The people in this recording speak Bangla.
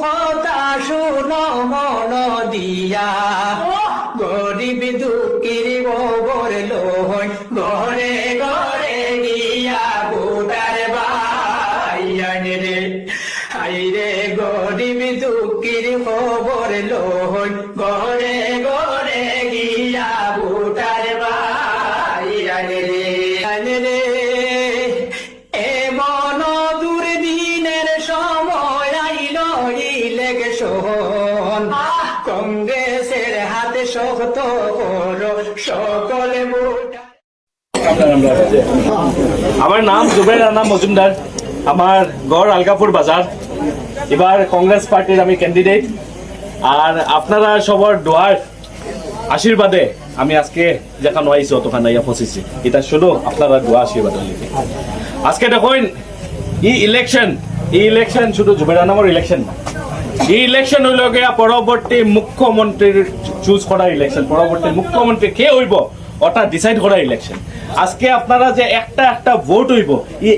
কথা শুনো মন দিয়া, গরিব দুঃখীর গোবর লোহন ঘরে ঘরে গিয়া ভোটার ভাইয়ান রে। হাইরে গরিব দুঃখীর খবর লোহন ঘরে ঘরে গিয়া ভোটার ভাইয়ান রে। রে এমন দুর্দিনের সময় আইল ইলেকশন, কংগ্রেসের হাতে শক্ত হলো সকল ভোটার। আমার নাম জুবের রানা মজুমদার, আমার গড় আলগাপুর বাজার। এবার কংগ্রেস পার্টির আমি ক্যান্ডিডেট, আর আপনারা সবার দোয়ার আশীর্বাদে আমি আজকে যেখানে আইছি অতখান আইয়া পৌঁছেছি। এটা শুধু আপনারা দোয়া আশীর্বাদের লিখে। আজকে দেখুন এই ইলেকশন শুধু জুবের রানার ইলেকশন না, এই ইলেকশন হইল গিয়া পরবর্তী মুখ্যমন্ত্রীর চুজ করা ইলেকশন। পরবর্তী মুখ্যমন্ত্রী কে হইব ওটা ডিসাইড করা ইলেকশন। আজকে আপনারা যে একটা ভোট হইব, এই